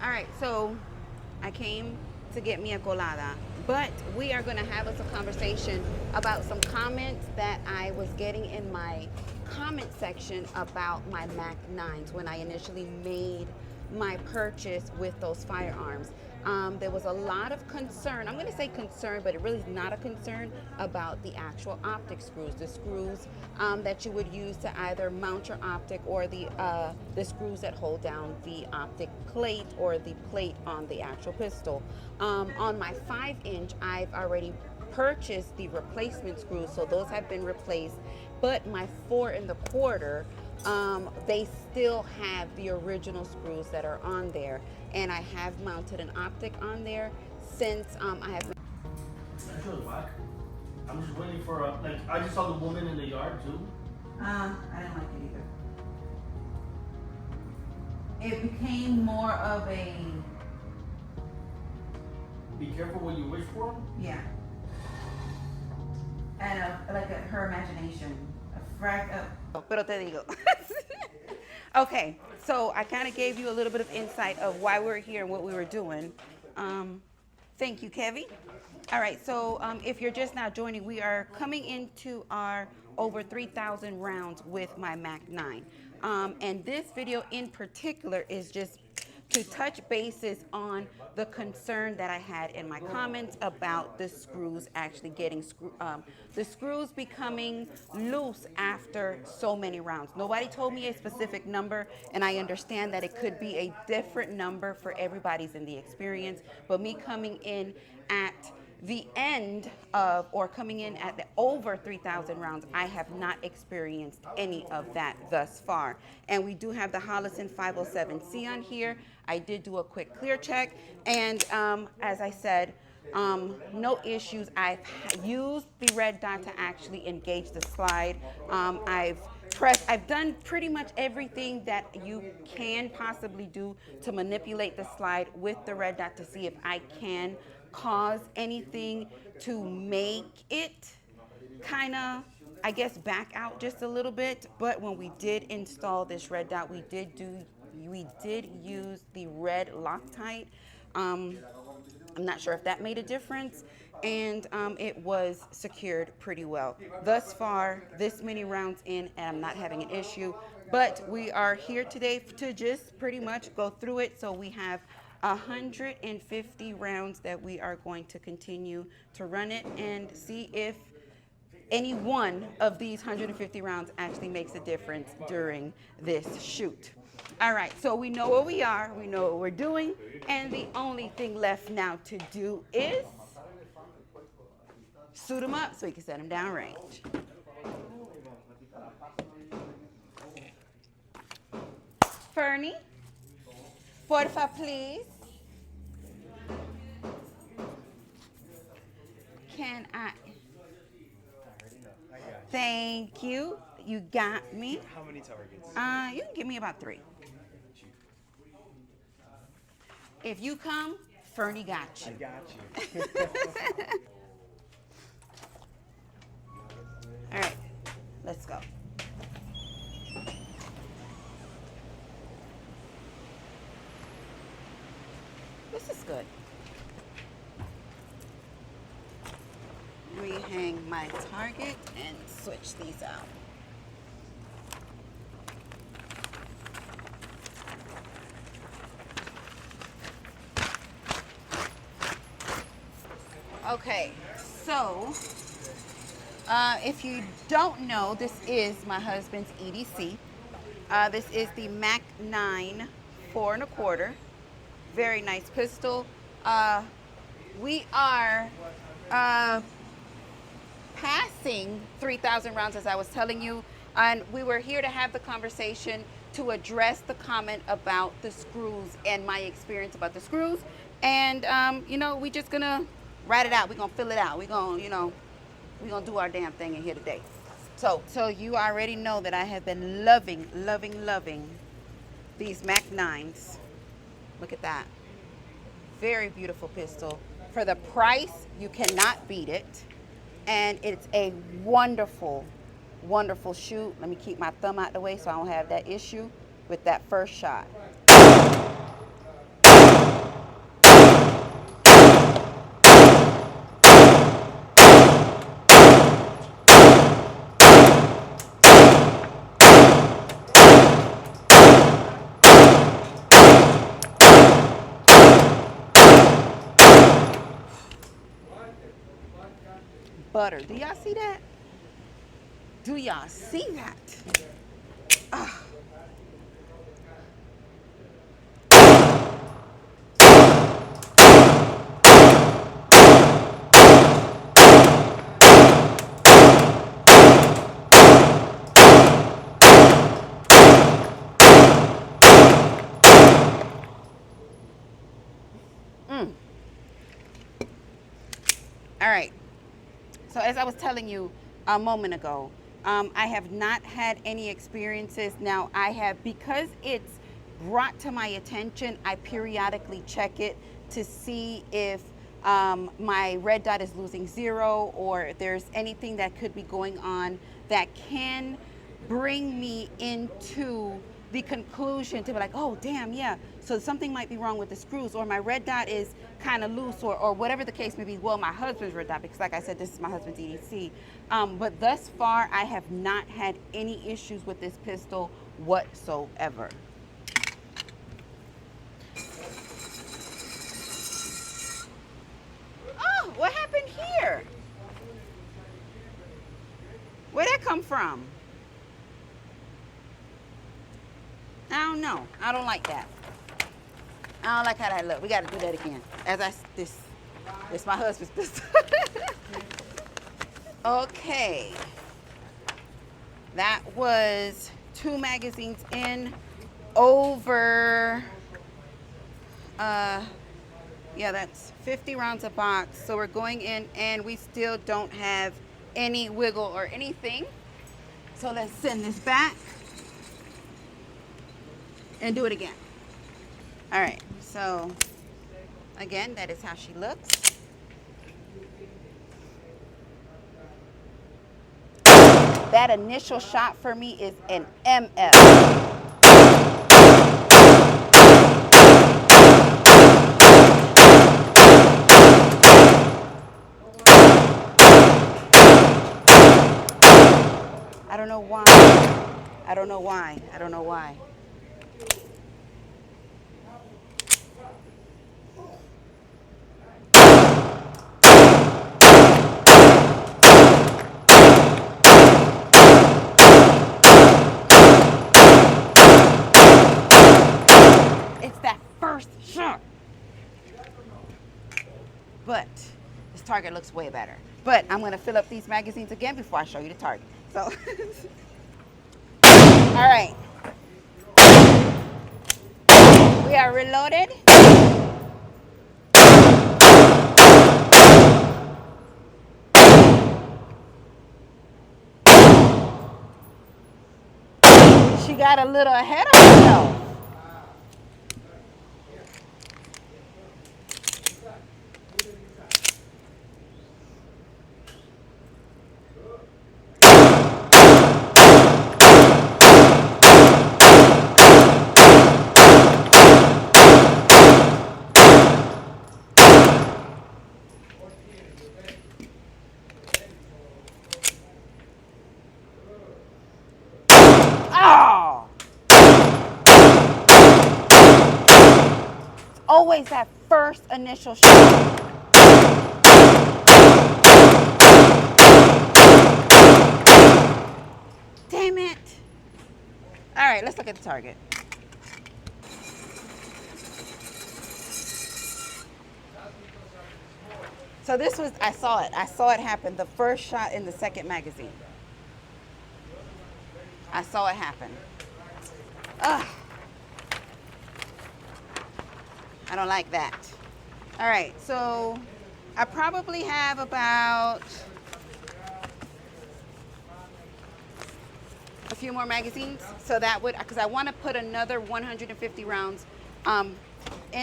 All right, so I came to get me a colada, but we are going to have us a conversation about some comments that I was getting in my comment section about my Mac 9s when I initially made my purchase with those firearms. There was a lot of concern. I'm going to say concern, but it really is not a concern about the actual optic screws, the screws that you would use to either mount your optic, or the screws that hold down the optic plate or the plate on the actual pistol. On my 5-inch, I've already purchased the replacement screws, so those have been replaced. But my 4 1/4, they still have the original screws that are on there, and I have mounted an optic on there since I have. That shit was whack. I'm just waiting for like I just saw the woman in the yard too. I didn't like it either. It became more of a, Be careful what you wish for. yeah, and her imagination, Pero te digo. Okay, so I kind of gave you a little bit of insight of why we're here and what we were doing. Thank you, Kevin. All right, so if you're just now joining, we are coming into our over 3,000 rounds with my Mac 9. And this video in particular is just to touch bases on the concern that I had in my comments about the screws actually getting the screws becoming loose after so many rounds. Nobody told me a specific number, and I understand that it could be a different number for everybody's in the experience, but me coming in at the end of, or coming in at the over 3,000 rounds, I have not experienced any of that thus far. And we do have the Hollison 507C on here. I did do a quick clear check, and as I said, no issues. I've used the red dot to actually engage the slide. I've done pretty much everything that you can possibly do to manipulate the slide with the red dot to see if I can cause anything to make it kind of, I guess, back out just a little bit. But when we did install this red dot, we did use the red Loctite. I'm not sure if that made a difference, and it was secured pretty well. Thus far, this many rounds in, and I'm not having an issue, but we are here today to just pretty much go through it. So we have 150 rounds that we are going to continue to run it and see if any one of these 150 rounds actually makes a difference during this shoot. All right, so we know where we are, we know what we're doing, and the only thing left now to do is suit them up so we can set them down range. Fernie, porfa, please. Can I? Thank you. You got me. How many targets? You can give me about 3. If you come, Fernie got you. I got you. All right, let's go. This is good. Rehang my target and switch these out. Okay, so if you don't know, this is my husband's EDC. This is the Mac 9 4 1/4. Very nice pistol. We are passing 3,000 rounds, as I was telling you, and we were here to have the conversation to address the comment about the screws and my experience about the screws. And we just gonna write it out. We're gonna fill it out. We're gonna do our damn thing in here today. So you already know that I have been loving these Mac 9s. Look at that. Very beautiful pistol. For the price, you cannot beat it. And it's a wonderful, wonderful shoot. Let me keep my thumb out the way so I don't have that issue with that first shot. butter. Do y'all see that? Do y'all see that? Ah. All right. So as I was telling you a moment ago, I have not had any experiences. Now I have, because it's brought to my attention, I periodically check it to see if my red dot is losing zero, or if there's anything that could be going on that can bring me into the conclusion to be like, oh, damn, yeah, so something might be wrong with the screws, or my red dot is kind of loose, or whatever the case may be. Well, my husband's red dot, because like I said, this is my husband's EDC. But thus far, I have not had any issues with this pistol whatsoever. Oh, what happened here? Where'd that come from? I don't know. I don't like that. I don't like how that look. We got to do that again. This my husband's pistol. Okay. That was 2 magazines in over, yeah, that's 50 rounds a box. So we're going in and we still don't have any wiggle or anything. So let's send this back and do it again. All right, so again, that is how she looks. That initial shot for me is an MF. I don't know why. I don't know why. I don't know why. It's that first shot. But this target looks way better. But I'm going to fill up these magazines again before I show you the target. So, all right. We are reloaded. She got a little ahead of herself. Always that first initial shot. Damn it. All right, let's look at the target. So this was, I saw it happen, the first shot in the second magazine. I saw it happen. Ugh. I don't like that. All right, so I probably have about a few more magazines. So that would, because I want to put another 150 rounds in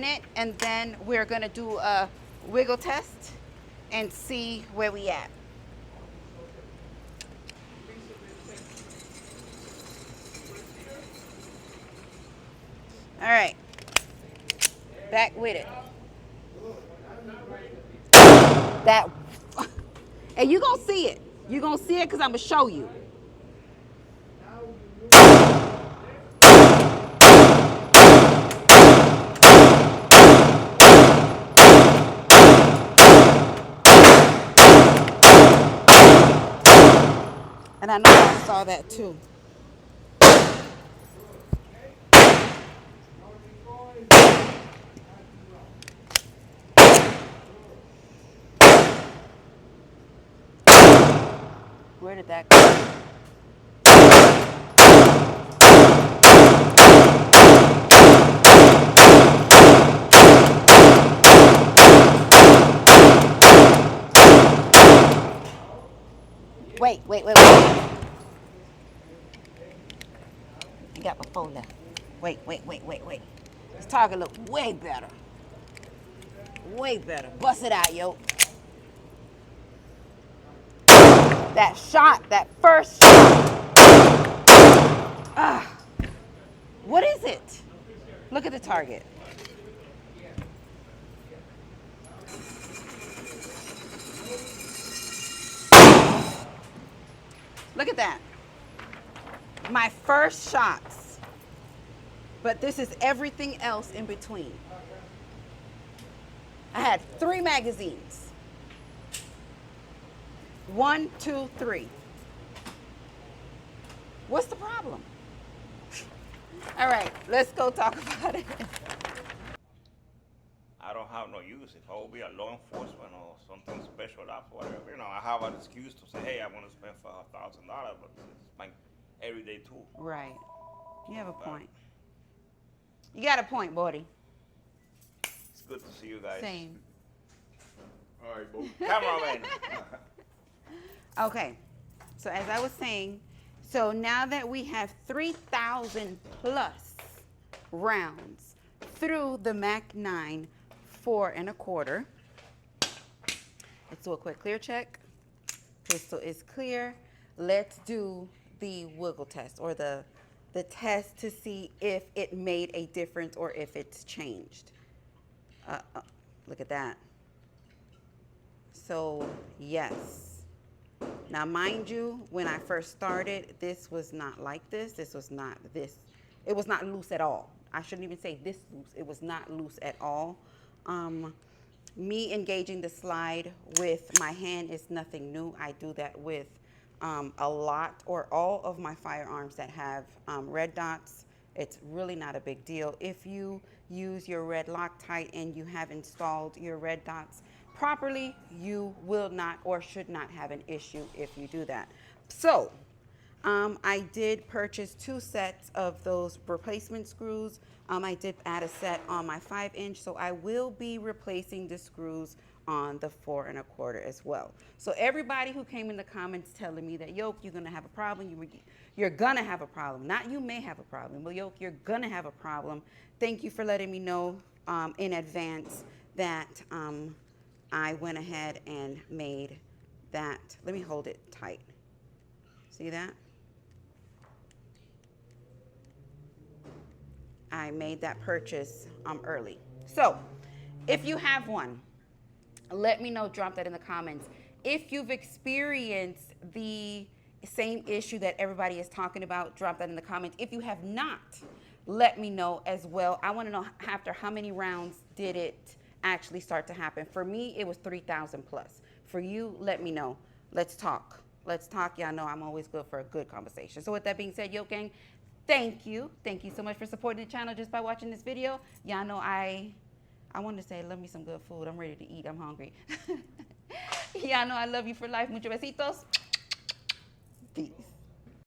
it, and then we're going to do a wiggle test and see where we at. All right. Back with it. That, and you're going to see it. You're going to see it because I'm going to show you. And I know y'all saw that too. Where did that go? Wait, wait, wait, wait. I got my phone left. Wait, wait, wait, wait, wait. This target look way better. Way better. Bust it out, yo. That shot, that first shot. Ah, what is it? Look at the target. Look at that. My first shots. But this is everything else in between. I had 3 magazines. 1, 2, 3. What's the problem? All right, let's go talk about it. I don't have no use. If I will be a law enforcement or something special ops or whatever, you know, I have an excuse to say, hey, I want to spend $1,000, but it's my everyday tool. Right. You have a point. You got a point, Bodie. It's good to see you guys. Same. All right, boo. Cameraman. Okay. So as I was saying, so now that we have 3,000 plus rounds through the Mac 9 4 1/4, let's do a quick clear check. Pistol is clear. Let's do the wiggle test, or the test to see if it made a difference or if it's changed. Look at that. So yes. Now mind you, when I first started, this was not like this. This was not this. It was not loose at all. I shouldn't even say this loose. It was not loose at all. Me engaging the slide with my hand is nothing new. I do that with a lot or all of my firearms that have red dots. It's really not a big deal. If you use your red Loctite and you have installed your red dots properly, you will not or should not have an issue if you do that. So I did purchase 2 sets of those replacement screws. I did add a set on my 5-inch, so I will be replacing the screws on the 4 1/4 as well. So everybody who came in the comments telling me that, Yoke, you're gonna have a problem, you're gonna have a problem. Not you may have a problem, but Yoke, you're gonna have a problem. Thank you for letting me know in advance that I went ahead and made that. Let me hold it tight. See that? I made that purchase early. So if you have one, let me know, drop that in the comments. If you've experienced the same issue that everybody is talking about, drop that in the comments. If you have not, let me know as well. I want to know after how many rounds did it actually start to happen. For me, it was 3,000 plus. For you, let me know. Let's talk. Let's talk. Y'all know I'm always good for a good conversation. So with that being said, Yoke Gang, thank you. Thank you so much for supporting the channel just by watching this video. Y'all know I want to say, love me some good food. I'm ready to eat. I'm hungry. Y'all know I love you for life. Muchos besitos. Peace.